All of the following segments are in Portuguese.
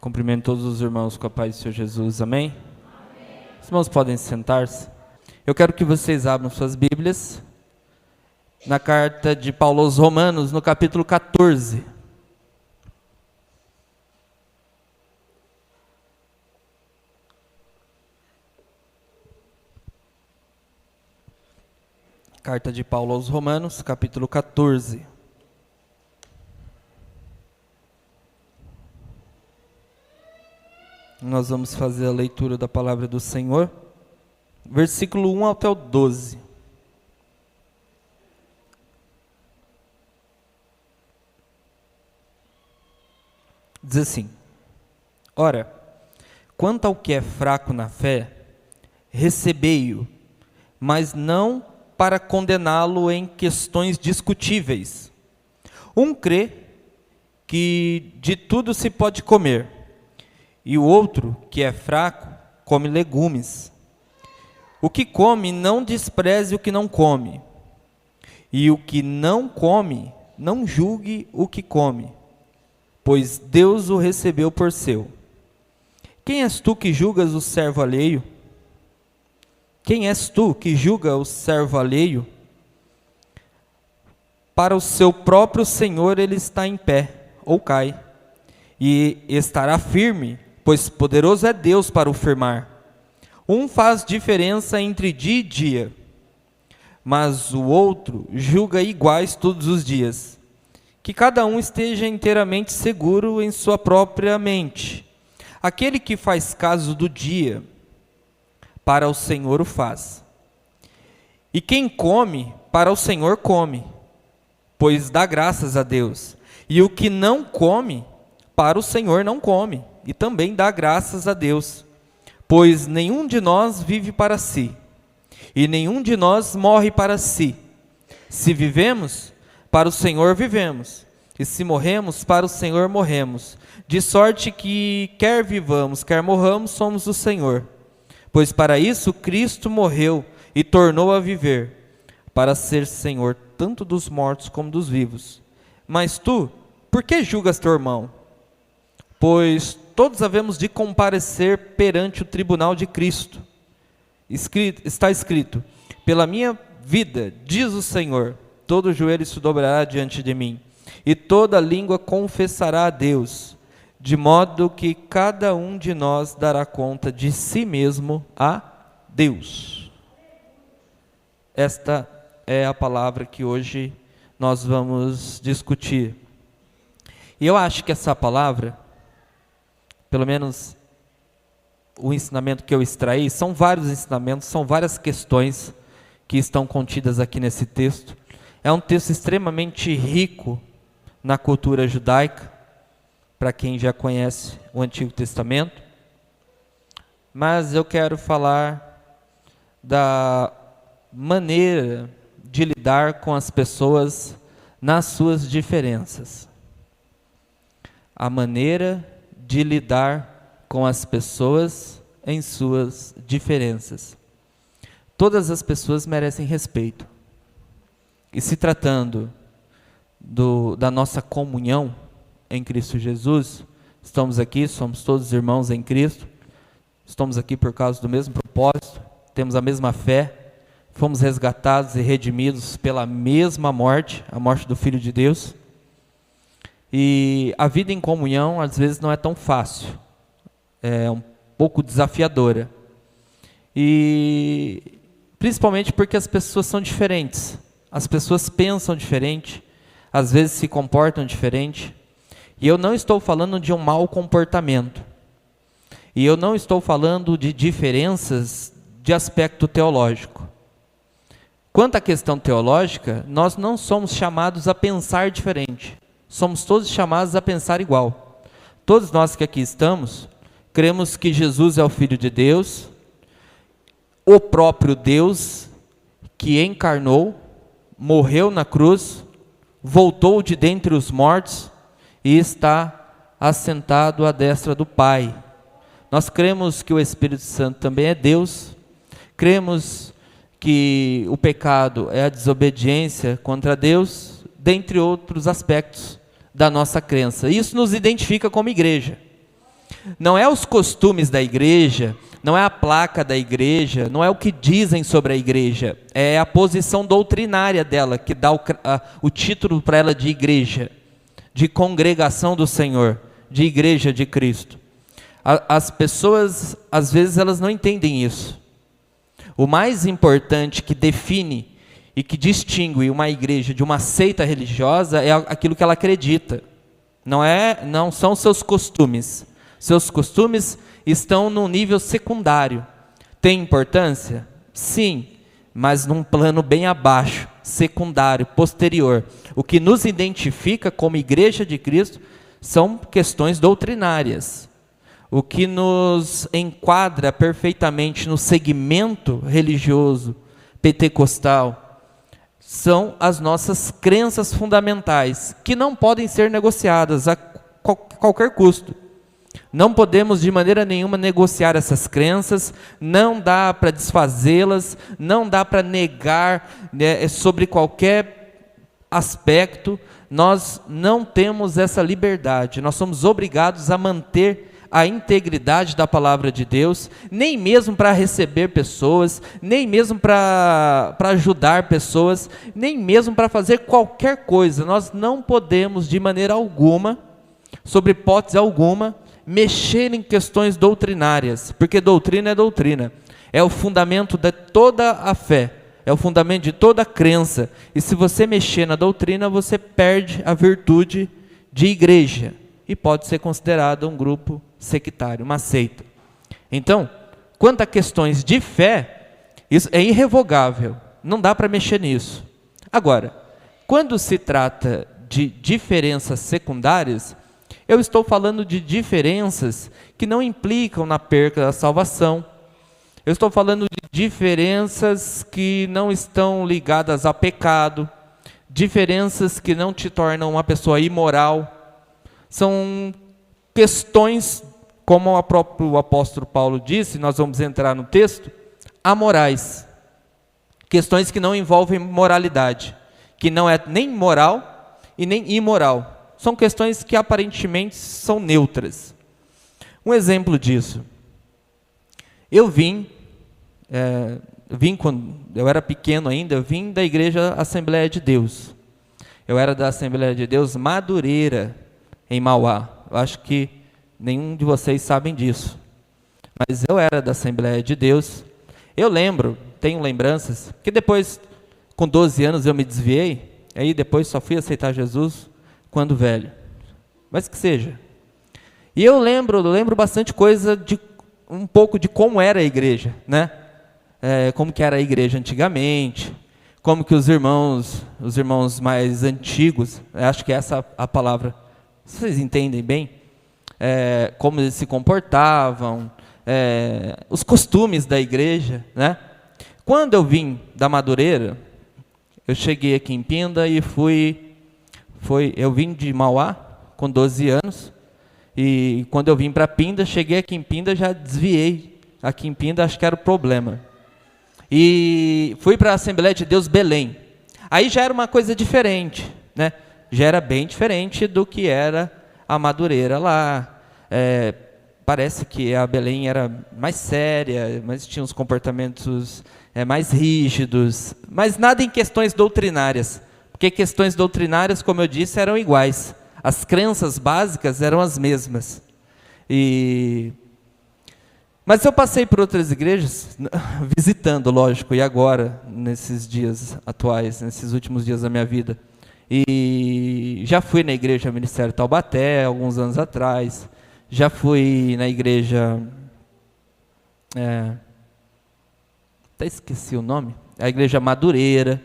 Cumprimento todos os irmãos com a paz do Senhor Jesus, amém? Os irmãos podem sentar-se. Eu quero que vocês abram suas Bíblias na carta de Paulo aos Romanos, no capítulo 14. Carta de Paulo aos Romanos, capítulo 14. Nós vamos fazer a leitura da palavra do Senhor, versículo 1 até o 12. Diz assim: Ora, quanto ao que é fraco na fé, recebei-o, mas não para condená-lo em questões discutíveis. Um crê que de tudo se pode comer, e o outro, que é fraco, come legumes. O que come, não despreze o que não come, e o que não come, não julgue o que come, pois Deus o recebeu por seu. Quem és tu que julgas o servo alheio? Quem és tu que julga o servo alheio? Para o seu próprio Senhor ele está em pé, ou cai, e estará firme, pois poderoso é Deus para o firmar. Um faz diferença entre dia e dia, mas o outro julga iguais todos os dias. Que cada um esteja inteiramente seguro em sua própria mente. Aquele que faz caso do dia, para o Senhor o faz. E quem come, para o Senhor come, pois dá graças a Deus. E o que não come, para o Senhor não come, e também dá graças a Deus. Pois nenhum de nós vive para si, e nenhum de nós morre para si. Se vivemos, para o Senhor vivemos, e se morremos, para o Senhor morremos. De sorte que, quer vivamos, quer morramos, somos do Senhor. Pois para isso Cristo morreu e tornou a viver, para ser Senhor tanto dos mortos como dos vivos. Mas tu, por que julgas teu irmão? Pois todos havemos de comparecer perante o tribunal de Cristo. Está escrito: pela minha vida, diz o Senhor, todo joelho se dobrará diante de mim, e toda língua confessará a Deus, de modo que cada um de nós dará conta de si mesmo a Deus. Esta é a palavra que hoje nós vamos discutir. E eu acho que essa palavra, pelo menos o ensinamento que eu extraí, são vários ensinamentos, são várias questões que estão contidas aqui nesse texto. É um texto extremamente rico na cultura judaica, para quem já conhece o Antigo Testamento, mas eu quero falar da maneira de lidar com as pessoas nas suas diferenças. A maneira de lidar com as pessoas em suas diferenças. Todas as pessoas merecem respeito. E se tratando da nossa comunhão em Cristo Jesus, estamos aqui, somos todos irmãos em Cristo, estamos aqui por causa do mesmo propósito, temos a mesma fé, fomos resgatados e redimidos pela mesma morte, a morte do Filho de Deus. E a vida em comunhão às vezes não é tão fácil, é um pouco desafiadora, e principalmente porque as pessoas são diferentes, as pessoas pensam diferente, às vezes se comportam diferente. E eu não estou falando de um mau comportamento. E eu não estou falando de diferenças de aspecto teológico. Quanto à questão teológica, nós não somos chamados a pensar diferente. Somos todos chamados a pensar igual. Todos nós que aqui estamos, cremos que Jesus é o Filho de Deus, o próprio Deus que encarnou, morreu na cruz, voltou de dentre os mortos, e está assentado à destra do Pai. Nós cremos que o Espírito Santo também é Deus, cremos que o pecado é a desobediência contra Deus, dentre outros aspectos da nossa crença. Isso nos identifica como igreja. Não é os costumes da igreja, não é a placa da igreja, não é o que dizem sobre a igreja, é a posição doutrinária dela que dá o título para ela de igreja, de congregação do Senhor, de igreja de Cristo. As pessoas, às vezes, elas não entendem isso. O mais importante que define e que distingue uma igreja de uma seita religiosa é aquilo que ela acredita. Não são seus costumes. Seus costumes estão num nível secundário. Tem importância? Sim, mas num plano bem abaixo, secundário, posterior. O que nos identifica como igreja de Cristo são questões doutrinárias. O que nos enquadra perfeitamente no segmento religioso pentecostal são as nossas crenças fundamentais, que não podem ser negociadas a qualquer custo. Não podemos de maneira nenhuma negociar essas crenças, não dá para desfazê-las, não dá para negar, né, sobre qualquer aspecto. Nós não temos essa liberdade, nós somos obrigados a manter a integridade da palavra de Deus, nem mesmo para receber pessoas, nem mesmo para ajudar pessoas, nem mesmo para fazer qualquer coisa. Nós não podemos de maneira alguma, sobre hipótese alguma, mexer em questões doutrinárias, porque doutrina é doutrina, é o fundamento de toda a fé, é o fundamento de toda a crença, e se você mexer na doutrina, você perde a virtude de igreja, e pode ser considerado um grupo sectário, uma seita. Então, quanto a questões de fé, isso é irrevogável, não dá para mexer nisso. Agora, quando se trata de diferenças secundárias, eu estou falando de diferenças que não implicam na perca da salvação. Eu estou falando de diferenças que não estão ligadas a pecado, diferenças que não te tornam uma pessoa imoral. São questões, como o próprio apóstolo Paulo disse, nós vamos entrar no texto, amorais. Questões que não envolvem moralidade, que não é nem moral e nem imoral. São questões que aparentemente são neutras. Um exemplo disso. Eu vim quando eu era pequeno ainda, eu vim da igreja Assembleia de Deus. Eu era da Assembleia de Deus Madureira, em Mauá. Eu acho que nenhum de vocês sabem disso. Mas eu era da Assembleia de Deus. Eu lembro, tenho lembranças, que depois, com 12 anos, eu me desviei. Aí depois só fui aceitar Jesus quando velho. Mas que seja. E eu lembro bastante coisa, um pouco de como era a igreja, né? Como que era a igreja antigamente, como que os irmãos mais antigos, acho que essa é a palavra, vocês entendem bem? Como eles se comportavam, os costumes da igreja, né? Quando eu vim da Madureira, eu cheguei aqui em Pinda e eu vim de Mauá com 12 anos, e quando eu vim para Pinda, cheguei aqui em Pinda, já desviei aqui em Pinda, acho que era o problema. E fui para a Assembleia de Deus Belém. Aí já era uma coisa diferente, né? Já era bem diferente do que era a Madureira lá. Parece que a Belém era mais séria, mas tinha uns comportamentos mais rígidos, mas nada em questões doutrinárias, porque questões doutrinárias, como eu disse, eram iguais. As crenças básicas eram as mesmas. Mas eu passei por outras igrejas, visitando, lógico, e agora, nesses dias atuais, nesses últimos dias da minha vida. E já fui na igreja Ministério Taubaté, alguns anos atrás. Já fui na igreja... até esqueci o nome. A igreja Madureira.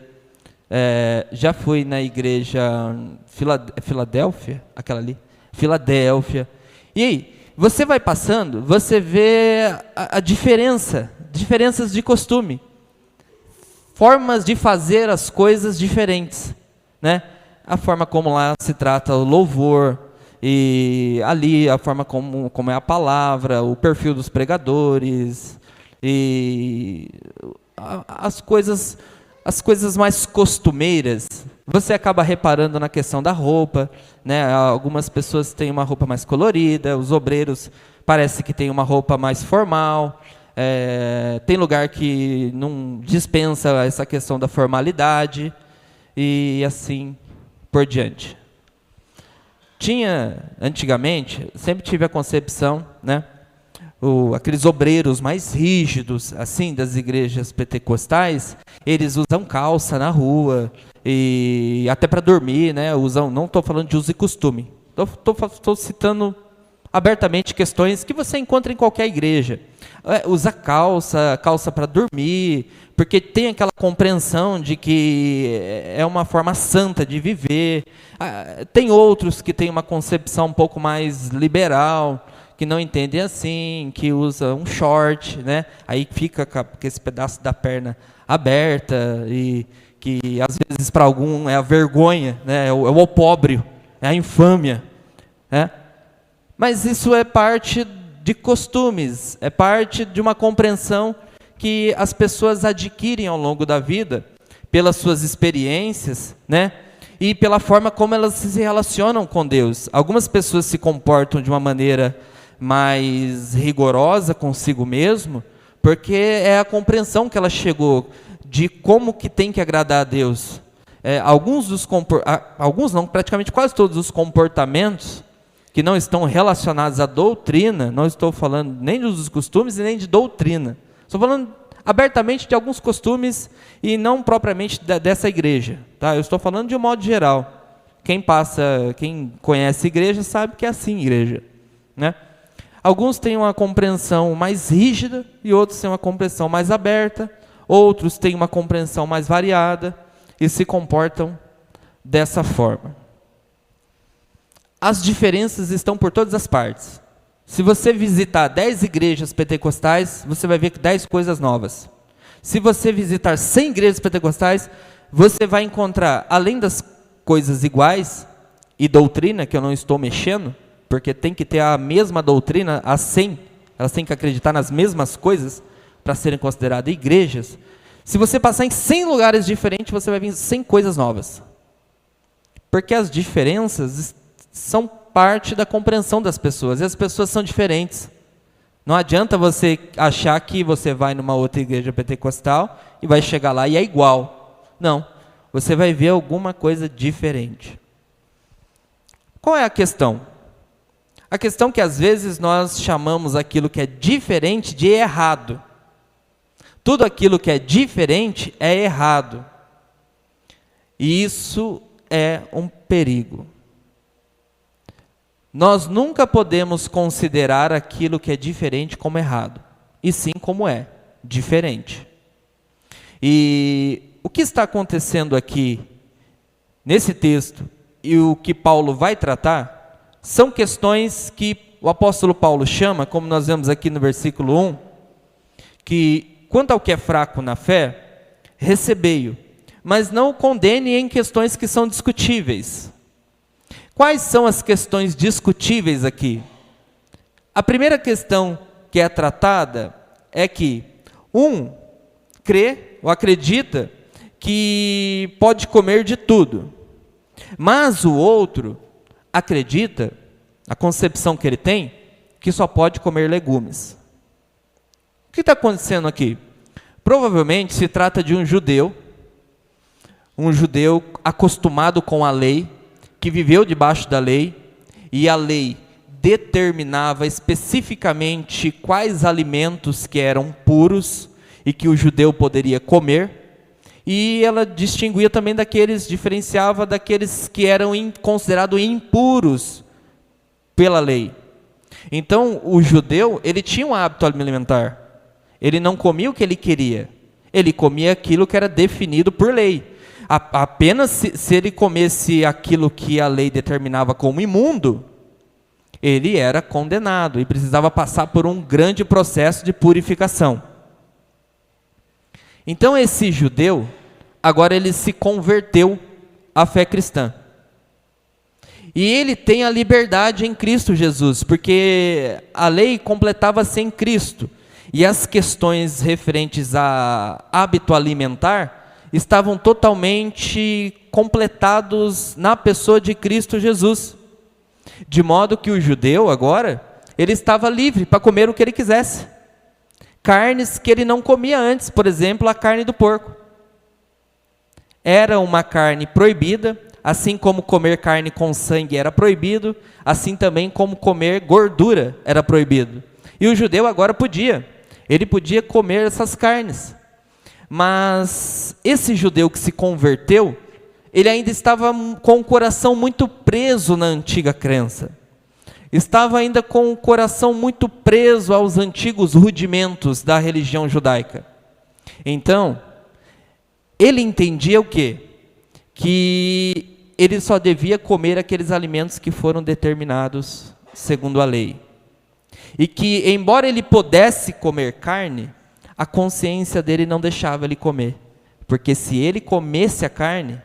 Já fui na igreja Filadélfia, aquela ali, Filadélfia. E aí, você vai passando, você vê a diferenças de costume, formas de fazer as coisas diferentes, né? A forma como lá se trata o louvor, e ali a forma como é a palavra, o perfil dos pregadores, e as coisas mais costumeiras, Você acaba reparando na questão da roupa, né? Algumas pessoas têm uma roupa mais colorida, os obreiros parece que têm uma roupa mais formal, tem lugar que não dispensa essa questão da formalidade, e assim por diante. Antigamente, sempre tive a concepção, né? Aqueles obreiros mais rígidos, assim, das igrejas pentecostais, eles usam calça na rua, e até para dormir, né? Não estou falando de uso e costume, estou citando abertamente questões que você encontra em qualquer igreja. Usa calça para dormir, porque tem aquela compreensão de que é uma forma santa de viver. Tem outros que têm uma concepção um pouco mais liberal, que não entendem assim, que usa um short, né? Aí fica com esse pedaço da perna aberta, e que às vezes para algum é a vergonha, né? É o opróbrio, é a infâmia, né? Mas isso é parte de costumes, é parte de uma compreensão que as pessoas adquirem ao longo da vida, pelas suas experiências, né? E pela forma como elas se relacionam com Deus. Algumas pessoas se comportam de uma maneira mais rigorosa consigo mesmo, porque é a compreensão que ela chegou de como que tem que agradar a Deus. Alguns não, praticamente quase todos os comportamentos que não estão relacionados à doutrina, não estou falando nem dos costumes e nem de doutrina, estou falando abertamente de alguns costumes e não propriamente dessa igreja, tá? Eu estou falando de um modo geral. Quem conhece igreja sabe que é assim igreja, né? Alguns têm uma compreensão mais rígida e outros têm uma compreensão mais aberta, outros têm uma compreensão mais variada e se comportam dessa forma. As diferenças estão por todas as partes. Se você visitar 10 igrejas pentecostais, você vai ver 10 coisas novas. Se você visitar 100 igrejas pentecostais, você vai encontrar, além das coisas iguais e doutrina, que eu não estou mexendo, porque tem que ter a mesma doutrina, as 100, elas têm que acreditar nas mesmas coisas para serem consideradas igrejas. Se você passar em 100 lugares diferentes, você vai ver 100 coisas novas. Porque as diferenças são parte da compreensão das pessoas, e as pessoas são diferentes. Não adianta você achar que você vai numa outra igreja pentecostal e vai chegar lá e é igual. Não, você vai ver alguma coisa diferente. Qual é a questão? A questão é que às vezes nós chamamos aquilo que é diferente de errado. Tudo aquilo que é diferente é errado. E isso é um perigo. Nós nunca podemos considerar aquilo que é diferente como errado, e sim como é, diferente. E o que está acontecendo aqui, nesse texto, e o que Paulo vai tratar, são questões que o apóstolo Paulo chama, como nós vemos aqui no versículo 1, que quanto ao que é fraco na fé, recebei-o, mas não o condene em questões que são discutíveis. Quais são as questões discutíveis aqui? A primeira questão que é tratada é que crê ou acredita que pode comer de tudo, mas o outro acredita, a concepção que ele tem, que só pode comer legumes. O que está acontecendo aqui? Provavelmente se trata de um judeu acostumado com a lei, que viveu debaixo da lei, e a lei determinava especificamente quais alimentos que eram puros e que o judeu poderia comer, e ela diferenciava daqueles que eram considerados impuros pela lei. Então, o judeu, ele tinha um hábito alimentar, ele não comia o que ele queria, ele comia aquilo que era definido por lei. Apenas se ele comesse aquilo que a lei determinava como imundo, ele era condenado e precisava passar por um grande processo de purificação. Então esse judeu, agora ele se converteu à fé cristã. E ele tem a liberdade em Cristo Jesus, porque a lei completava-se em Cristo. E as questões referentes a hábito alimentar, estavam totalmente completados na pessoa de Cristo Jesus. De modo que o judeu agora, ele estava livre para comer o que ele quisesse. Carnes que ele não comia antes, por exemplo, a carne do porco. Era uma carne proibida, assim como comer carne com sangue era proibido, assim também como comer gordura era proibido. E o judeu agora podia, ele podia comer essas carnes. Mas esse judeu que se converteu, ele ainda estava com o coração muito preso na antiga crença. Estava ainda com o coração muito preso aos antigos rudimentos da religião judaica. Então, ele entendia o quê? Que ele só devia comer aqueles alimentos que foram determinados segundo a lei. E que, embora ele pudesse comer carne, a consciência dele não deixava ele comer. Porque se ele comesse a carne,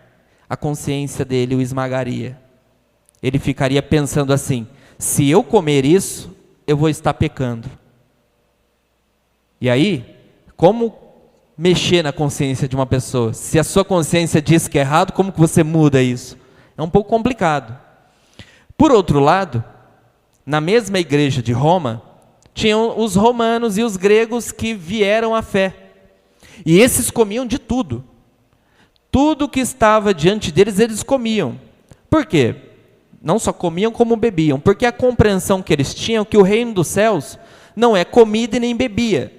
a consciência dele o esmagaria. Ele ficaria pensando assim: se eu comer isso, eu vou estar pecando. E aí, como mexer na consciência de uma pessoa? Se a sua consciência diz que é errado, como que você muda isso? É um pouco complicado. Por outro lado, na mesma igreja de Roma, tinham os romanos e os gregos que vieram à fé. E esses comiam de tudo. Tudo que estava diante deles, eles comiam. Por quê? Não só comiam como bebiam, porque a compreensão que eles tinham que o reino dos céus não é comida e nem bebida.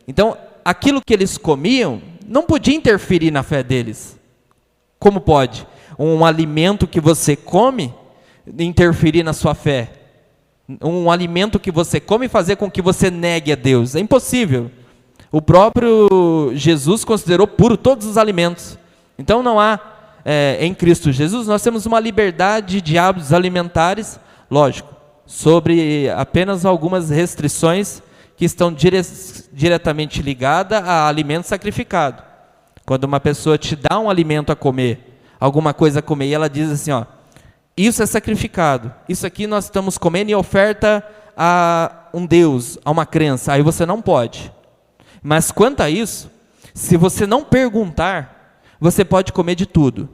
Então, aquilo que eles comiam não podia interferir na fé deles. Como pode um alimento que você come interferir na sua fé? Um alimento que você come fazer com que você negue a Deus? É impossível. O próprio Jesus considerou puro todos os alimentos. Então não há, em Cristo Jesus, nós temos uma liberdade de hábitos alimentares, lógico, sobre apenas algumas restrições que estão diretamente ligadas a alimento sacrificado. Quando uma pessoa te dá um alimento a comer, alguma coisa a comer, e ela diz assim, ó, isso é sacrificado, isso aqui nós estamos comendo e oferta a um Deus, a uma crença, aí você não pode. Mas quanto a isso, se você não perguntar, você pode comer de tudo.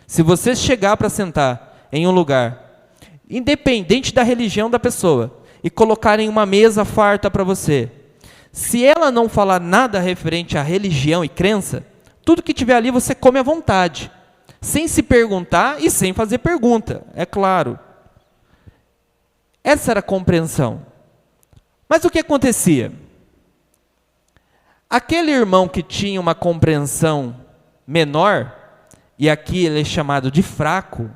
Se você chegar para sentar em um lugar, independente da religião da pessoa, e colocarem uma mesa farta para você, se ela não falar nada referente à religião e crença, tudo que tiver ali você come à vontade, sem se perguntar e sem fazer pergunta, é claro. Essa era a compreensão. Mas o que acontecia? Aquele irmão que tinha uma compreensão menor, e aqui ele é chamado de fraco, o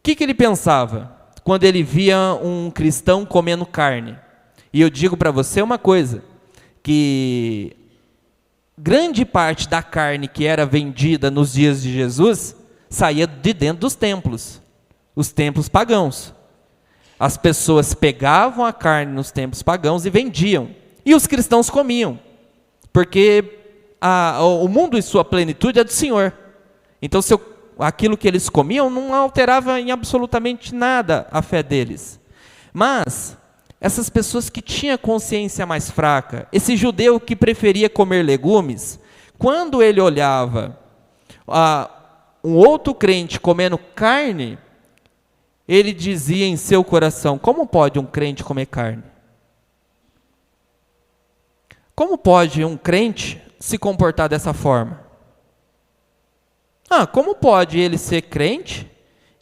que ele pensava quando ele via um cristão comendo carne? E eu digo para você uma coisa, que grande parte da carne que era vendida nos dias de Jesus saía de dentro dos templos, os templos pagãos. As pessoas pegavam a carne nos templos pagãos e vendiam, e os cristãos comiam, porque o mundo em sua plenitude é do Senhor. Então, aquilo que eles comiam não alterava em absolutamente nada a fé deles. Mas essas pessoas que tinham consciência mais fraca, esse judeu que preferia comer legumes, quando ele olhava um outro crente comendo carne, ele dizia em seu coração: como pode um crente comer carne? Como pode um crente se comportar dessa forma? Como pode ele ser crente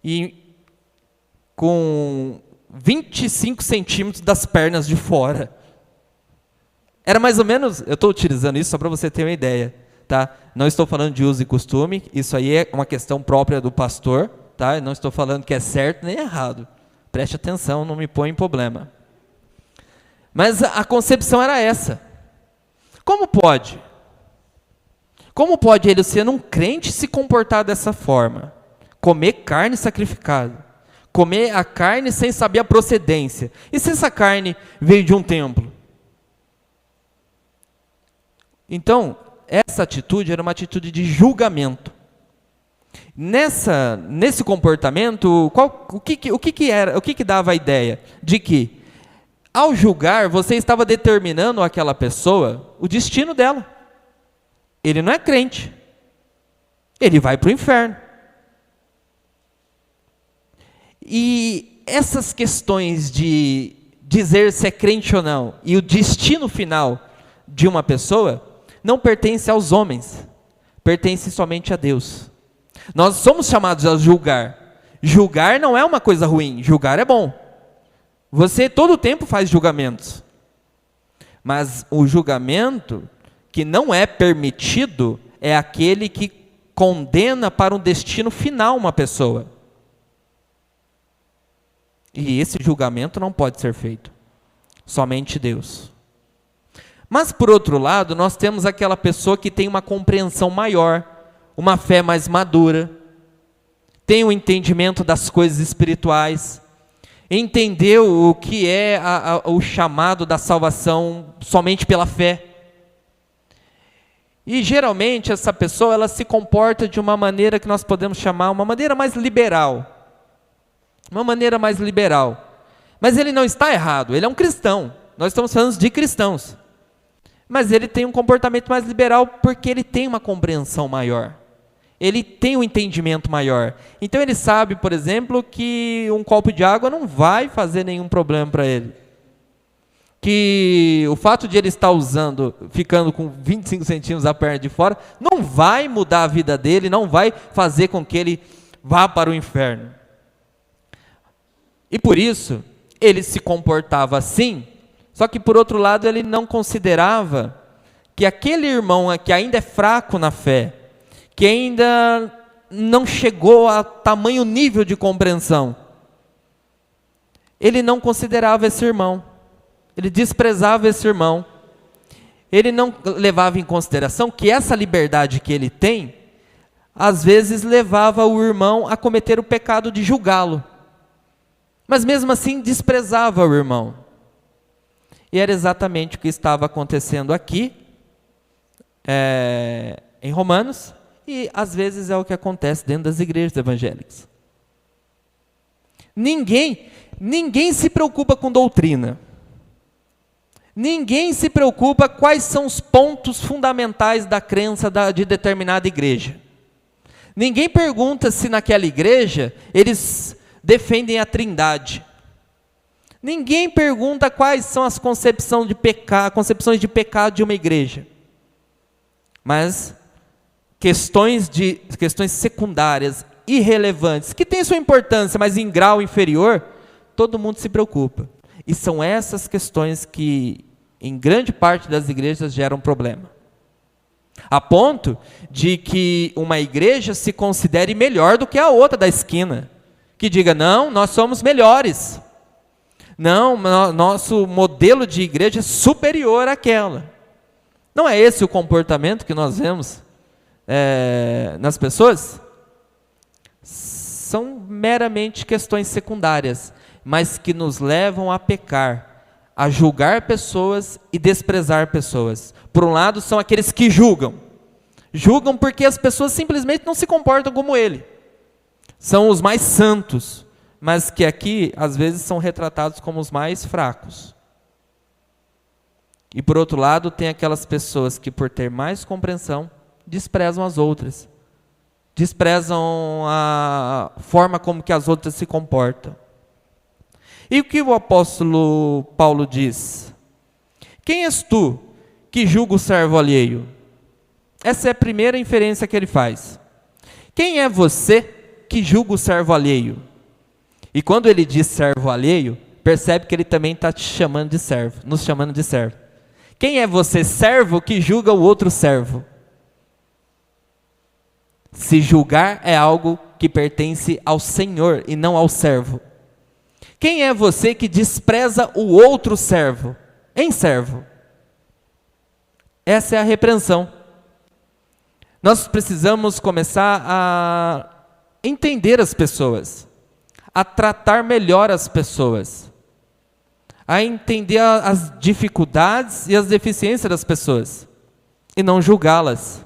e com 25 centímetros das pernas de fora? Era mais ou menos, eu estou utilizando isso só para você ter uma ideia, tá? Não estou falando de uso e costume, isso aí é uma questão própria do pastor, tá? Eu não estou falando que é certo nem errado. Preste atenção, não me põe em problema. Mas a concepção era essa. Como pode? Como pode ele, sendo um crente, se comportar dessa forma? Comer carne sacrificada. Comer a carne sem saber a procedência. E se essa carne veio de um templo? Então, essa atitude era uma atitude de julgamento. Nesse comportamento, o que dava a ideia? De que, ao julgar, você estava determinando àquela pessoa o destino dela. ele não é crente. Ele vai para o inferno. E essas questões de dizer se é crente ou não, e o destino final de uma pessoa, não pertence aos homens, pertence somente a Deus. Nós somos chamados a julgar. Julgar não é uma coisa ruim, julgar é bom. Você todo o tempo faz julgamentos. Mas o julgamento que não é permitido é aquele que condena para um destino final uma pessoa. E esse julgamento não pode ser feito. Somente Deus. Mas, por outro lado, nós temos aquela pessoa que tem uma compreensão maior, uma fé mais madura, tem um entendimento das coisas espirituais, entendeu o que é o chamado da salvação somente pela fé. E geralmente essa pessoa ela se comporta de uma maneira que nós podemos chamar uma maneira mais liberal. Uma maneira mais liberal. Mas ele não está errado, ele é um cristão. Nós estamos falando de cristãos. Mas ele tem um comportamento mais liberal porque ele tem uma compreensão maior. Ele tem um entendimento maior. Então ele sabe, por exemplo, que um copo de água não vai fazer nenhum problema para ele. Que o fato de ele estar ficando com 25 centímetros a perna de fora, não vai mudar a vida dele, não vai fazer com que ele vá para o inferno. E por isso, ele se comportava assim, só que por outro lado ele não considerava que aquele irmão que ainda é fraco na fé, que ainda não chegou a tamanho nível de compreensão, ele não considerava esse irmão, ele desprezava esse irmão, ele não levava em consideração que essa liberdade que ele tem, às vezes levava o irmão a cometer o pecado de julgá-lo, mas mesmo assim desprezava o irmão. E era exatamente o que estava acontecendo aqui, em Romanos, e às vezes é o que acontece dentro das igrejas evangélicas. Ninguém se preocupa com doutrina. Ninguém se preocupa quais são os pontos fundamentais da crença de determinada igreja. Ninguém pergunta se naquela igreja eles defendem a Trindade. Ninguém pergunta quais são as concepções de pecado de uma igreja. Mas questões secundárias, irrelevantes, que têm sua importância, mas em grau inferior, todo mundo se preocupa. E são essas questões que, em grande parte das igrejas, geram problema. A ponto de que uma igreja se considere melhor do que a outra da esquina. Que diga, não, nós somos melhores. Não, nosso modelo de igreja é superior àquela. Não é esse o comportamento que nós vemos nas pessoas? São meramente questões secundárias, mas que nos levam a pecar, a julgar pessoas e desprezar pessoas. Por um lado, são aqueles que julgam. Julgam porque as pessoas simplesmente não se comportam como ele. São os mais santos, mas que aqui, às vezes, são retratados como os mais fracos. E por outro lado, tem aquelas pessoas que, por ter mais compreensão, desprezam as outras. Desprezam a forma como que as outras se comportam. E o que o apóstolo Paulo diz? Quem és tu que julga o servo alheio? Essa é a primeira inferência que ele faz. Quem é você que julga o servo alheio? E quando ele diz servo alheio, percebe que ele também está te chamando de servo, nos chamando de servo. Quem é você, servo, que julga o outro servo? Se julgar é algo que pertence ao Senhor e não ao servo. Quem é você que despreza o outro servo, em servo? Essa é a repreensão. Nós precisamos começar a entender as pessoas, a tratar melhor as pessoas, a entender as dificuldades e as deficiências das pessoas, e não julgá-las,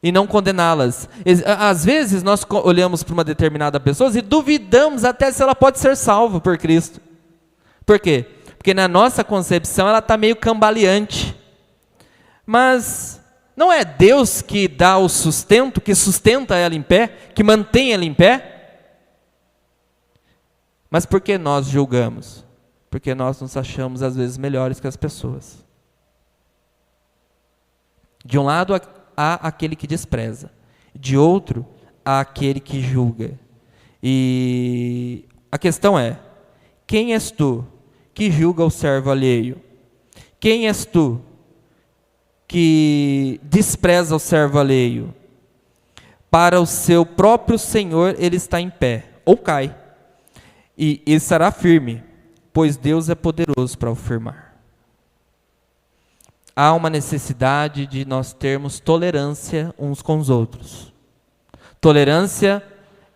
e não condená-las. Às vezes nós olhamos para uma determinada pessoa e duvidamos até se ela pode ser salva por Cristo. Por quê? Porque na nossa concepção ela está meio cambaleante. Mas Não é Deus que dá o sustento, que sustenta ela em pé, que mantém ela em pé? Mas por que nós julgamos? Porque nós nos achamos às vezes melhores que as pessoas. De um lado há aquele que despreza, de outro há aquele que julga. E a questão é: quem és tu que julga o servo alheio? Quem és tu que despreza o servo alheio? Para o seu próprio Senhor ele está em pé, ou cai, e estará firme, pois Deus é poderoso para o firmar. Há uma necessidade de nós termos tolerância uns com os outros. Tolerância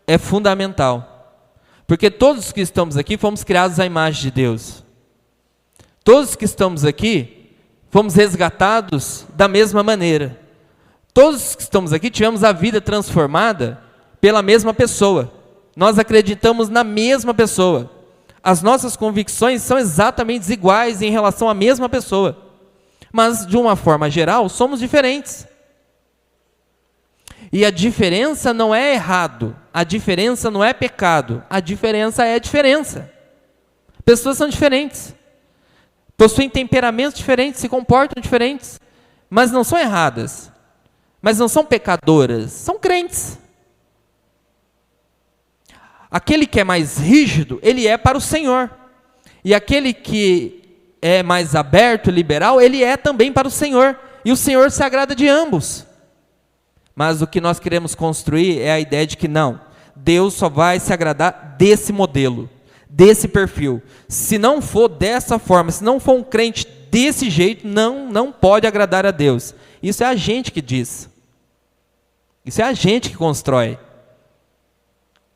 é fundamental, porque todos que estamos aqui fomos criados à imagem de Deus. Todos que estamos aqui fomos resgatados da mesma maneira. Todos que estamos aqui tivemos a vida transformada pela mesma pessoa. Nós acreditamos na mesma pessoa. As nossas convicções são exatamente iguais em relação à mesma pessoa. Mas, de uma forma geral, somos diferentes. E a diferença não é errado, a diferença não é pecado, a diferença é diferença. Pessoas são diferentes, possuem temperamentos diferentes, se comportam diferentes, mas não são erradas, mas não são pecadoras, são crentes. Aquele que é mais rígido, ele é para o Senhor, e aquele que é mais aberto e liberal, ele é também para o Senhor, e o Senhor se agrada de ambos. Mas o que nós queremos construir é a ideia de que não, Deus só vai se agradar desse modelo, desse perfil. Se não for dessa forma, se não for um crente desse jeito, não pode agradar a Deus. Isso é a gente que diz. Isso é a gente que constrói.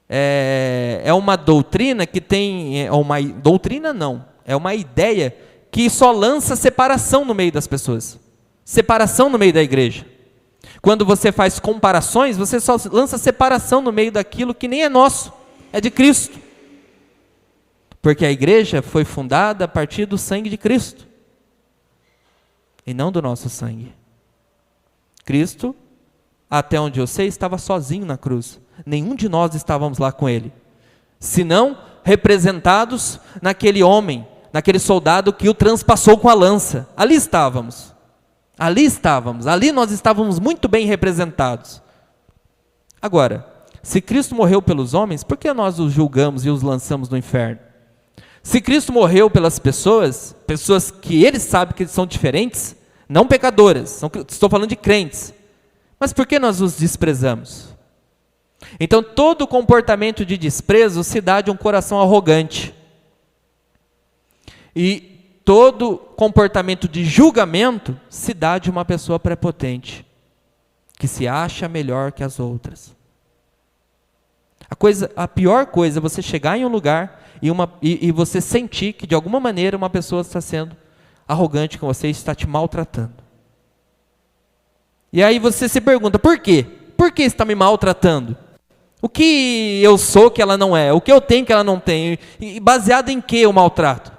É uma doutrina que tem, é uma ideia que só lança separação no meio das pessoas, separação no meio da igreja. Quando você faz comparações, você só lança separação no meio daquilo que nem é nosso, é de Cristo. Porque a igreja foi fundada a partir do sangue de Cristo, e não do nosso sangue. Cristo, até onde eu sei, estava sozinho na cruz. Nenhum de nós estávamos lá com ele, senão representados naquele homem, naquele soldado que o transpassou com a lança. Ali estávamos, ali nós estávamos muito bem representados. Agora, se Cristo morreu pelos homens, por que nós os julgamos e os lançamos no inferno? Se Cristo morreu pelas pessoas que ele sabe que são diferentes, não pecadoras, estou falando de crentes, mas por que nós os desprezamos? Então todo comportamento de desprezo se dá de um coração arrogante, e todo comportamento de julgamento se dá de uma pessoa prepotente, que se acha melhor que as outras. A pior coisa é você chegar em um lugar e você sentir que de alguma maneira uma pessoa está sendo arrogante com você e está te maltratando. E aí você se pergunta, por quê? Por que está me maltratando? O que eu sou que ela não é? O que eu tenho que ela não tem? E baseado em que eu maltrato?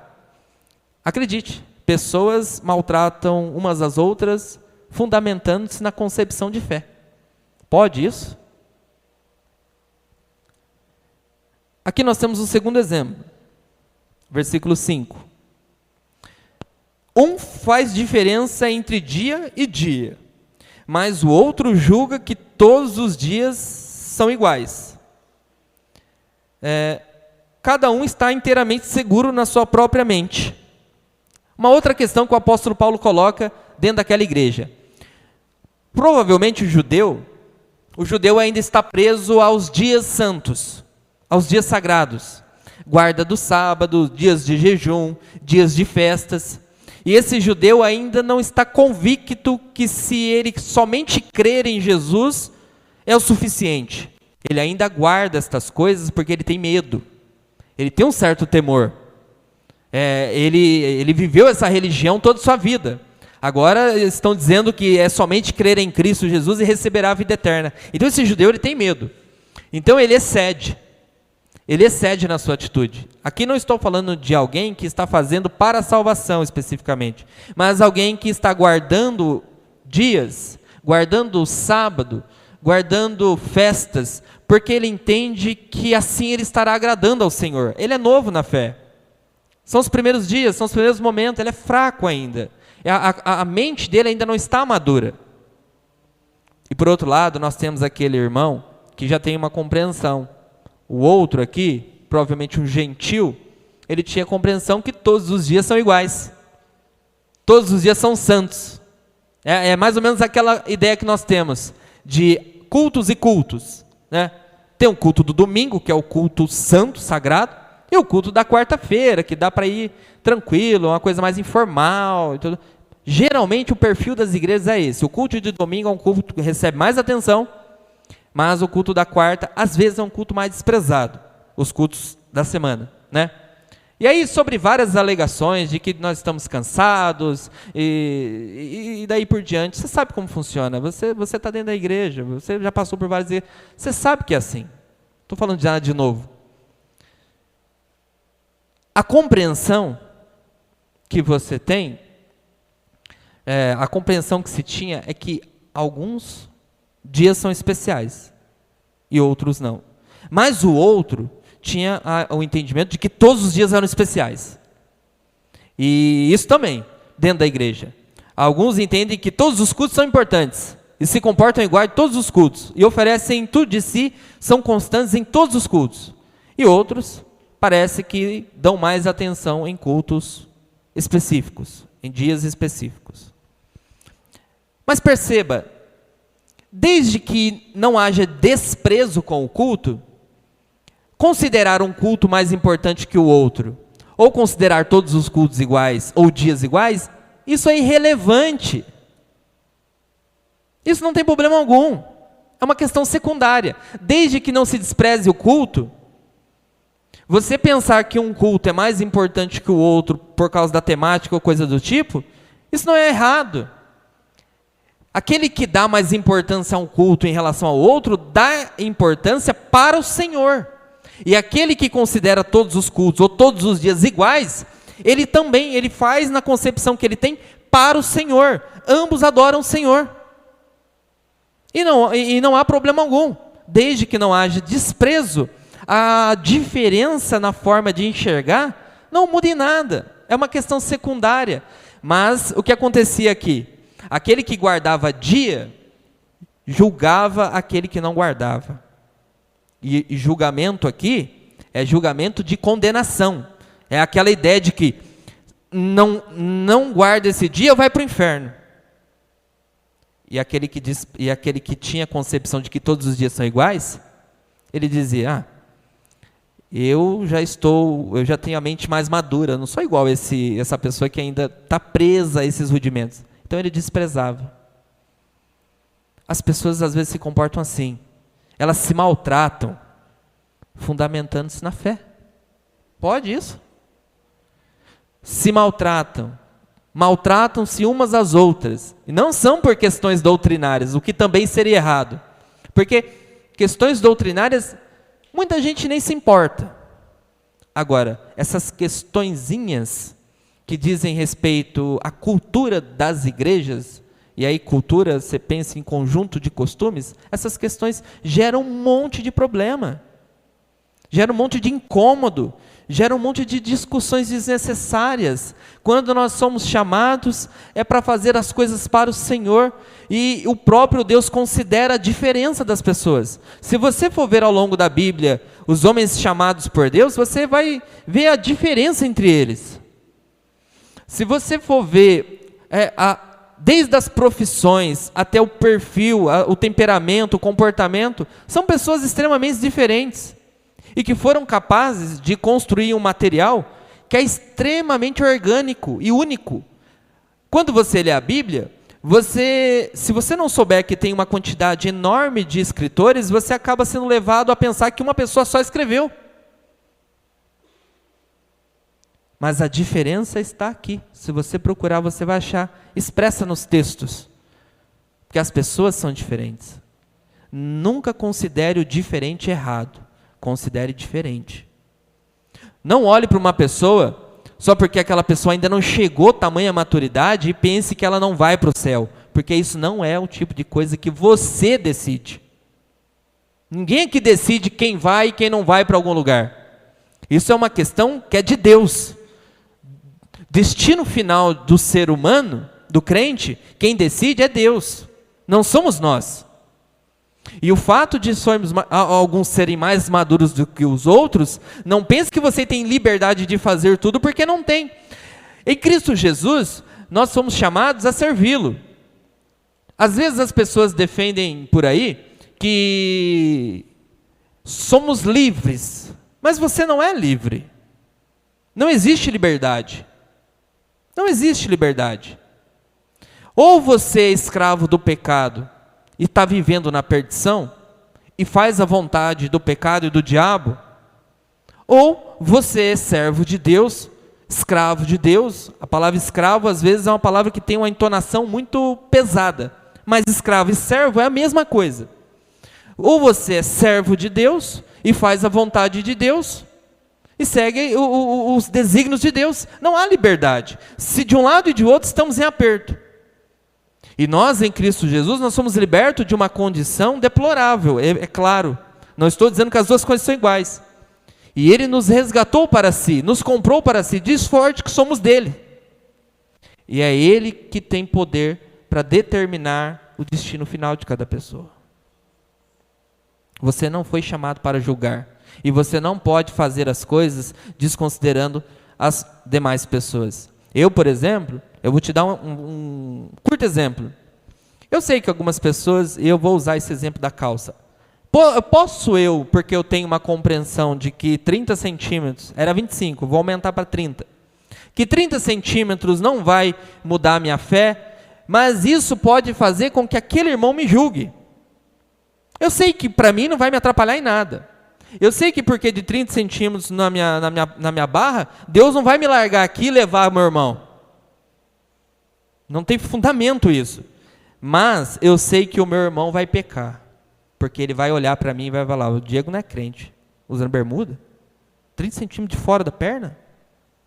Acredite, pessoas maltratam umas às outras, fundamentando-se na concepção de fé. Pode isso? Aqui nós temos um segundo exemplo, versículo 5. Um faz diferença entre dia e dia, mas o outro julga que todos os dias são iguais. Cada um está inteiramente seguro na sua própria mente. Uma outra questão que o apóstolo Paulo coloca dentro daquela igreja. Provavelmente o judeu ainda está preso aos dias santos, aos dias sagrados, guarda do sábado, dias de jejum, dias de festas. E esse judeu ainda não está convicto que se ele somente crer em Jesus é o suficiente. Ele ainda guarda estas coisas porque ele tem medo, ele tem um certo temor. Ele viveu essa religião toda a sua vida. Agora estão dizendo que é somente crer em Cristo Jesus e receberá a vida eterna. Então esse judeu ele tem medo. Então ele excede na sua atitude. Aqui não estou falando de alguém que está fazendo para a salvação especificamente, mas alguém que está guardando dias, guardando o sábado, guardando festas, porque ele entende que assim ele estará agradando ao Senhor. Ele é novo na fé. São os primeiros dias, são os primeiros momentos, ele é fraco ainda. A mente dele ainda não está madura. E por outro lado, nós temos aquele irmão que já tem uma compreensão. O outro aqui, provavelmente um gentil, ele tinha compreensão que todos os dias são iguais. Todos os dias são santos. É mais ou menos aquela ideia que nós temos de cultos e cultos, né? Tem um culto do domingo, que é o culto santo, sagrado, e o culto da quarta-feira, que dá para ir tranquilo, uma coisa mais informal e tudo. Geralmente o perfil das igrejas é esse. O culto de domingo é um culto que recebe mais atenção, mas o culto da quarta, às vezes, é um culto mais desprezado. Os cultos da semana, né? E aí, sobre várias alegações de que nós estamos cansados, e daí por diante, você sabe como funciona. Você está dentro da igreja, você já passou por várias igrejas, você sabe que é assim. Estou falando de nada de novo. A compreensão que você tem, a compreensão que se tinha é que alguns dias são especiais e outros não. Mas o outro tinha o entendimento de que todos os dias eram especiais. E isso também, dentro da igreja. Alguns entendem que todos os cultos são importantes e se comportam igual em todos os cultos e oferecem tudo de si, são constantes em todos os cultos. E outros parece que dão mais atenção em cultos específicos, em dias específicos. Mas perceba, desde que não haja desprezo com o culto, considerar um culto mais importante que o outro, ou considerar todos os cultos iguais, ou dias iguais, isso é irrelevante. Isso não tem problema algum. É uma questão secundária. Desde que não se despreze o culto, você pensar que um culto é mais importante que o outro por causa da temática ou coisa do tipo, isso não é errado. Aquele que dá mais importância a um culto em relação ao outro, dá importância para o Senhor. E aquele que considera todos os cultos ou todos os dias iguais, ele também, ele faz na concepção que ele tem para o Senhor. Ambos adoram o Senhor. E não há problema algum, desde que não haja desprezo. A diferença na forma de enxergar não muda em nada, é uma questão secundária. Mas o que acontecia aqui? Aquele que guardava dia, julgava aquele que não guardava. E julgamento aqui é julgamento de condenação. É aquela ideia de que não guarda esse dia, vai para o inferno. E aquele que tinha a concepção de que todos os dias são iguais, ele dizia, eu já tenho a mente mais madura, não sou igual essa pessoa que ainda está presa a esses rudimentos. Então ele desprezava. As pessoas às vezes se comportam assim. Elas se maltratam, fundamentando-se na fé. Pode isso? Se maltratam, maltratam-se umas às outras. E não são por questões doutrinárias, o que também seria errado. Porque questões doutrinárias, muita gente nem se importa. Agora, essas questõezinhas que dizem respeito à cultura das igrejas, e aí cultura, você pensa em conjunto de costumes, essas questões geram um monte de problema, geram um monte de incômodo, geram um monte de discussões desnecessárias. Quando nós somos chamados, é para fazer as coisas para o Senhor, e o próprio Deus considera a diferença das pessoas. Se você for ver ao longo da Bíblia, os homens chamados por Deus, você vai ver a diferença entre eles. Se você for ver desde as profissões até o perfil, o temperamento, o comportamento, são pessoas extremamente diferentes e que foram capazes de construir um material que é extremamente orgânico e único. Quando você lê a Bíblia, se você não souber que tem uma quantidade enorme de escritores, você acaba sendo levado a pensar que uma pessoa só escreveu. Mas a diferença está aqui. Se você procurar, você vai achar expressa nos textos. Porque as pessoas são diferentes. Nunca considere o diferente errado. Considere diferente. Não olhe para uma pessoa só porque aquela pessoa ainda não chegou a tamanha maturidade e pense que ela não vai para o céu. porque isso não é o tipo de coisa que você decide. Ninguém aqui decide quem vai e quem não vai para algum lugar. Isso é uma questão que é de Deus. Destino final do ser humano, do crente, quem decide é Deus, não somos nós. E o fato de alguns serem mais maduros do que os outros, não pense que você tem liberdade de fazer tudo, porque não tem. Em Cristo Jesus, nós somos chamados a servi-lo. Às vezes as pessoas defendem por aí que somos livres, mas você não é livre. Não existe liberdade. Não existe liberdade. Ou você é escravo do pecado e está vivendo na perdição e faz a vontade do pecado e do diabo, ou você é servo de Deus, escravo de Deus. A palavra escravo às vezes é uma palavra que tem uma entonação muito pesada, mas escravo e servo é a mesma coisa. Ou você é servo de Deus e faz a vontade de Deus e segue os desígnios de Deus. Não há liberdade. Se de um lado e de outro estamos em aperto. E nós, em Cristo Jesus, nós somos libertos de uma condição deplorável, é claro. Não estou dizendo que as duas coisas são iguais. E Ele nos resgatou para si, nos comprou para si, diz forte que somos dele. E é Ele que tem poder para determinar o destino final de cada pessoa. Você não foi chamado para julgar. E você não pode fazer as coisas desconsiderando as demais pessoas. Eu, por exemplo, eu vou te dar um curto exemplo. Eu sei que algumas pessoas, e eu vou usar esse exemplo da calça. Porque eu tenho uma compreensão de que 30 centímetros, era 25, vou aumentar para 30. Que 30 centímetros não vai mudar a minha fé, mas isso pode fazer com que aquele irmão me julgue. Eu sei que para mim não vai me atrapalhar em nada. Eu sei que porque de 30 centímetros na minha barra, Deus não vai me largar aqui e levar meu irmão. Não tem fundamento isso. Mas eu sei que o meu irmão vai pecar. Porque ele vai olhar para mim e vai falar, o Diego não é crente. Usando bermuda? 30 centímetros de fora da perna?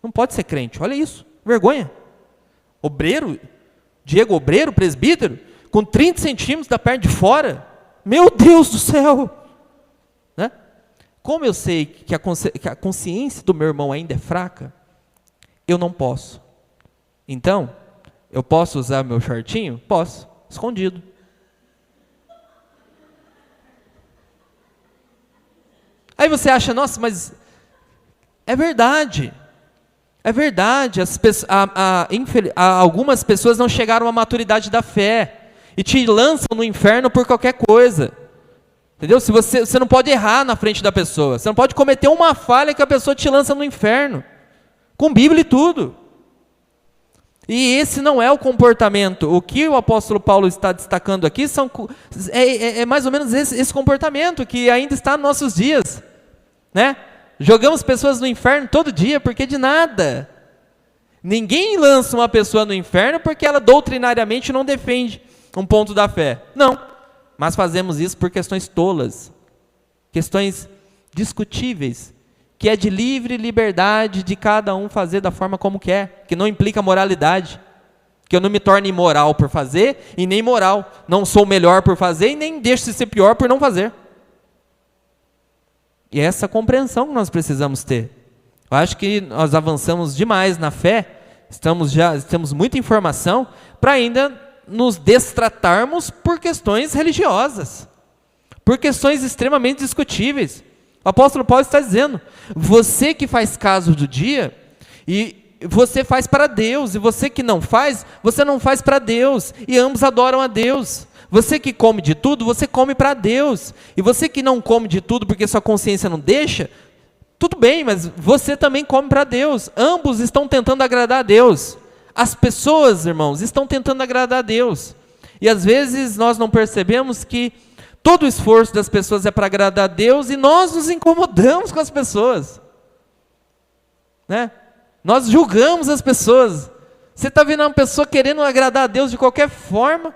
Não pode ser crente, olha isso, vergonha. Obreiro, Diego obreiro, presbítero, com 30 centímetros da perna de fora? Meu Deus do céu! Né? Como eu sei que a consciência do meu irmão ainda é fraca, eu não posso. Então, eu posso usar meu shortinho? Posso, escondido. Aí você acha, nossa, mas é verdade. É verdade, algumas pessoas não chegaram à maturidade da fé e te lançam no inferno por qualquer coisa. Entendeu? Você não pode errar na frente da pessoa. Você não pode cometer uma falha que a pessoa te lança no inferno. Com Bíblia e tudo. E esse não é o comportamento. O que o apóstolo Paulo está destacando aqui é mais ou menos esse comportamento que ainda está nos nossos dias. Né? Jogamos pessoas no inferno todo dia, porque de nada. Ninguém lança uma pessoa no inferno porque ela doutrinariamente não defende um ponto da fé. Não. Mas fazemos isso por questões tolas, questões discutíveis, que é de livre liberdade de cada um fazer da forma como quer, que não implica moralidade, que eu não me torne imoral por fazer e nem moral, não sou melhor por fazer e nem deixo de ser pior por não fazer. E é essa compreensão que nós precisamos ter. Eu acho que nós avançamos demais na fé, temos muita informação para ainda nos destratarmos por questões religiosas, por questões extremamente discutíveis. O apóstolo Paulo está dizendo, você que faz caso do dia, e você faz para Deus, e você que não faz, você não faz para Deus, e ambos adoram a Deus. Você que come de tudo, você come para Deus, e você que não come de tudo porque sua consciência não deixa, tudo bem, mas você também come para Deus. Ambos estão tentando agradar a Deus. As pessoas, irmãos, estão tentando agradar a Deus. E às vezes nós não percebemos que todo o esforço das pessoas é para agradar a Deus e nós nos incomodamos com as pessoas. Né? Nós julgamos as pessoas. Você está vendo uma pessoa querendo agradar a Deus de qualquer forma,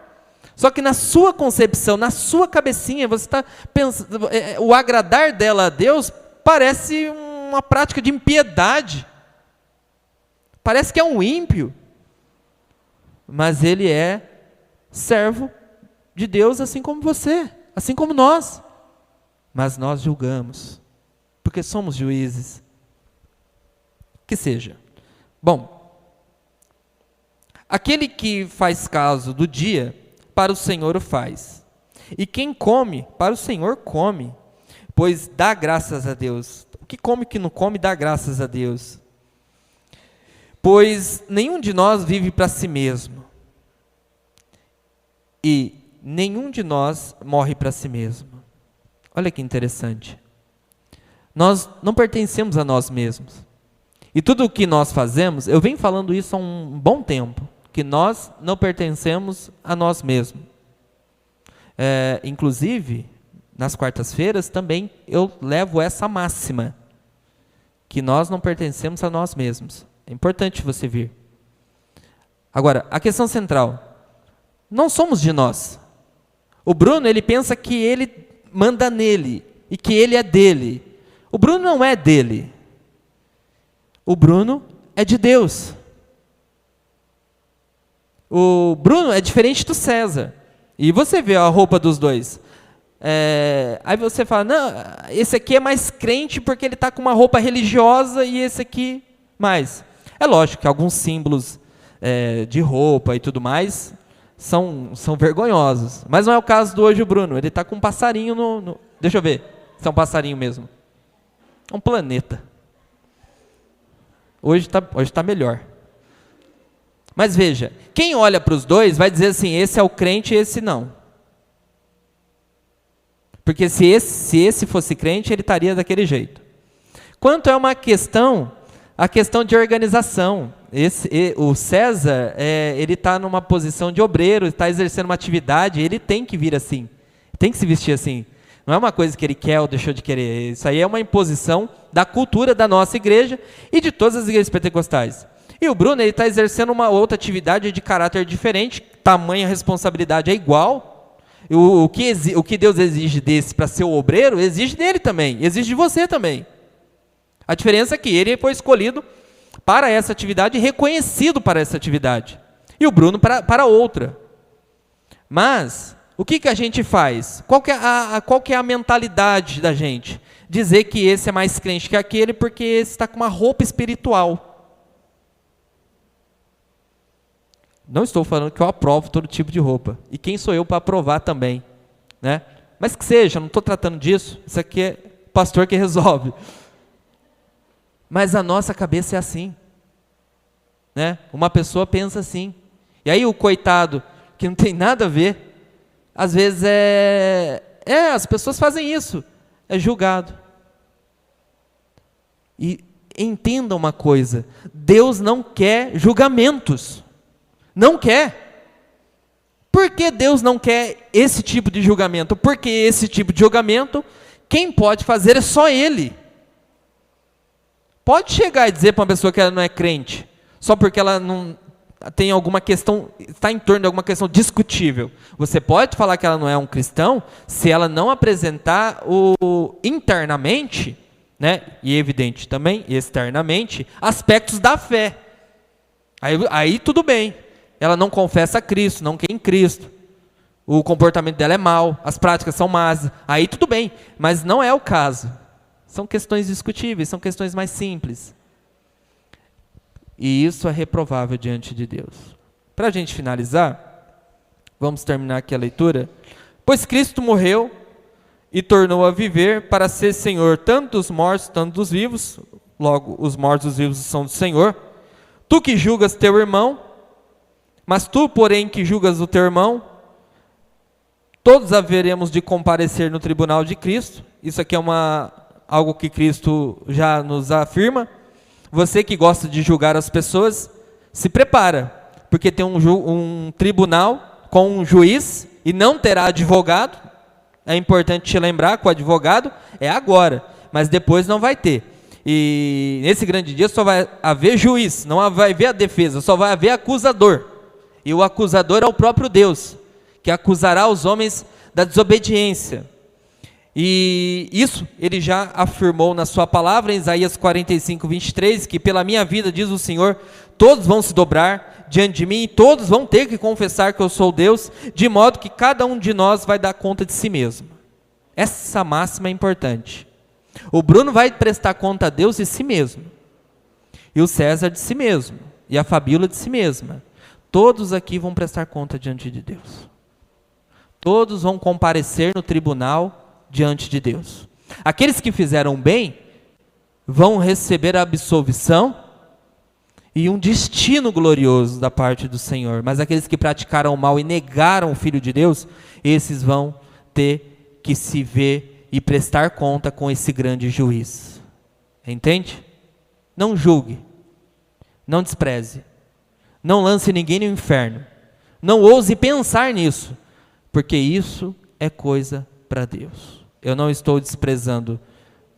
só que na sua concepção, na sua cabecinha, você está pensando, o agradar dela a Deus parece uma prática de impiedade. Parece que é um ímpio. Mas ele é servo de Deus assim como você, assim como nós. Mas nós julgamos, porque somos juízes. Que seja. Bom, aquele que faz caso do dia, para o Senhor o faz. E quem come, para o Senhor come, pois dá graças a Deus. O que come, que não come, dá graças a Deus. Pois nenhum de nós vive para si mesmo. E nenhum de nós morre para si mesmo. Olha que interessante. Nós não pertencemos a nós mesmos. E tudo o que nós fazemos, eu venho falando isso há um bom tempo, que nós não pertencemos a nós mesmos. Inclusive, nas quartas-feiras também eu levo essa máxima, que nós não pertencemos a nós mesmos. É importante você vir. Agora, a questão central, não somos de nós. O Bruno, ele pensa que ele manda nele e que ele é dele. O Bruno não é dele. O Bruno é de Deus. O Bruno é diferente do César. E você vê a roupa dos dois. Aí você fala, não, esse aqui é mais crente porque ele está com uma roupa religiosa e esse aqui mais. É lógico que alguns símbolos de roupa e tudo mais são vergonhosos. Mas não é o caso do hoje o Bruno. Ele está com um passarinho no... Deixa eu ver se é um passarinho mesmo. É um planeta. Hoje tá melhor. Mas veja, quem olha para os dois vai dizer assim, esse é o crente e esse não. Porque se esse fosse crente, ele estaria daquele jeito. Quanto é uma questão, a questão de organização. O César, ele está numa posição de obreiro, está exercendo uma atividade, ele tem que vir assim, tem que se vestir assim. Não é uma coisa que ele quer ou deixou de querer. Isso aí é uma imposição da cultura da nossa igreja e de todas as igrejas pentecostais. E o Bruno, ele está exercendo uma outra atividade de caráter diferente, tamanha responsabilidade é igual. O que Deus exige desse para ser o obreiro, exige dele também, exige de você também. A diferença é que ele foi escolhido para essa atividade, reconhecido para essa atividade. E o Bruno para outra. Mas, o que a gente faz? Qual que é a mentalidade da gente? Dizer que esse é mais crente que aquele porque esse está com uma roupa espiritual. Não estou falando que eu aprovo todo tipo de roupa. E quem sou eu para aprovar também? Né? Mas que seja, não estou tratando disso. Isso aqui é o pastor que resolve. Mas a nossa cabeça é assim. Né? Uma pessoa pensa assim. E aí o coitado, que não tem nada a ver, às vezes as pessoas fazem isso. É julgado. E entenda uma coisa. Deus não quer julgamentos. Não quer. Por que Deus não quer esse tipo de julgamento? Porque esse tipo de julgamento, quem pode fazer é só Ele. Pode chegar e dizer para uma pessoa que ela não é crente, só porque ela não tem alguma questão, está em torno de alguma questão discutível. Você pode falar que ela não é um cristão, se ela não apresentar internamente, né, e evidente também, externamente, aspectos da fé. Aí tudo bem. Ela não confessa a Cristo, não quer em Cristo. O comportamento dela é mau, as práticas são más. Aí tudo bem, mas não é o caso. São questões discutíveis, são questões mais simples. E isso é reprovável diante de Deus. Para a gente finalizar, vamos terminar aqui a leitura. Pois Cristo morreu e tornou a viver para ser Senhor tanto dos mortos, tanto dos vivos. Logo, os mortos e os vivos são do Senhor. Tu que julgas teu irmão, mas tu, porém, que julgas o teu irmão, todos haveremos de comparecer no tribunal de Cristo. Isso aqui é algo que Cristo já nos afirma. Você que gosta de julgar as pessoas, se prepara, porque tem um tribunal com um juiz e não terá advogado. É importante te lembrar que o advogado é agora, mas depois não vai ter. E nesse grande dia só vai haver juiz, não vai haver a defesa, só vai haver acusador. E o acusador é o próprio Deus, que acusará os homens da desobediência. E isso ele já afirmou na sua palavra, em Isaías 45, 23, que pela minha vida, diz o Senhor, todos vão se dobrar, diante de mim e todos vão ter que confessar que eu sou Deus, de modo que cada um de nós vai dar conta de si mesmo. Essa máxima é importante. O Bruno vai prestar conta a Deus de si mesmo, e o César de si mesmo, e a Fabíola de si mesma. Todos aqui vão prestar conta diante de Deus. Todos vão comparecer no tribunal diante de Deus. Aqueles que fizeram bem vão receber a absolvição e um destino glorioso da parte do Senhor. Mas aqueles que praticaram o mal e negaram o Filho de Deus, esses vão ter que se ver e prestar conta com esse grande juiz. Entende? Não julgue, não despreze, não lance ninguém no inferno, não ouse pensar nisso, porque isso é coisa para Deus. Eu não estou desprezando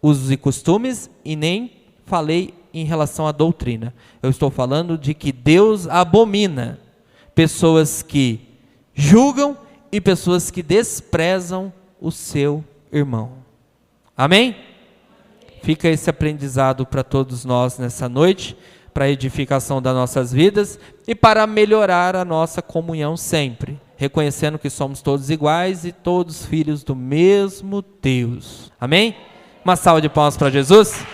usos e costumes e nem falei em relação à doutrina. Eu estou falando de que Deus abomina pessoas que julgam e pessoas que desprezam o seu irmão. Amém? Fica esse aprendizado para todos nós nessa noite, para a edificação das nossas vidas e para melhorar a nossa comunhão sempre, reconhecendo que somos todos iguais e todos filhos do mesmo Deus. Amém? Uma salva de palmas para Jesus.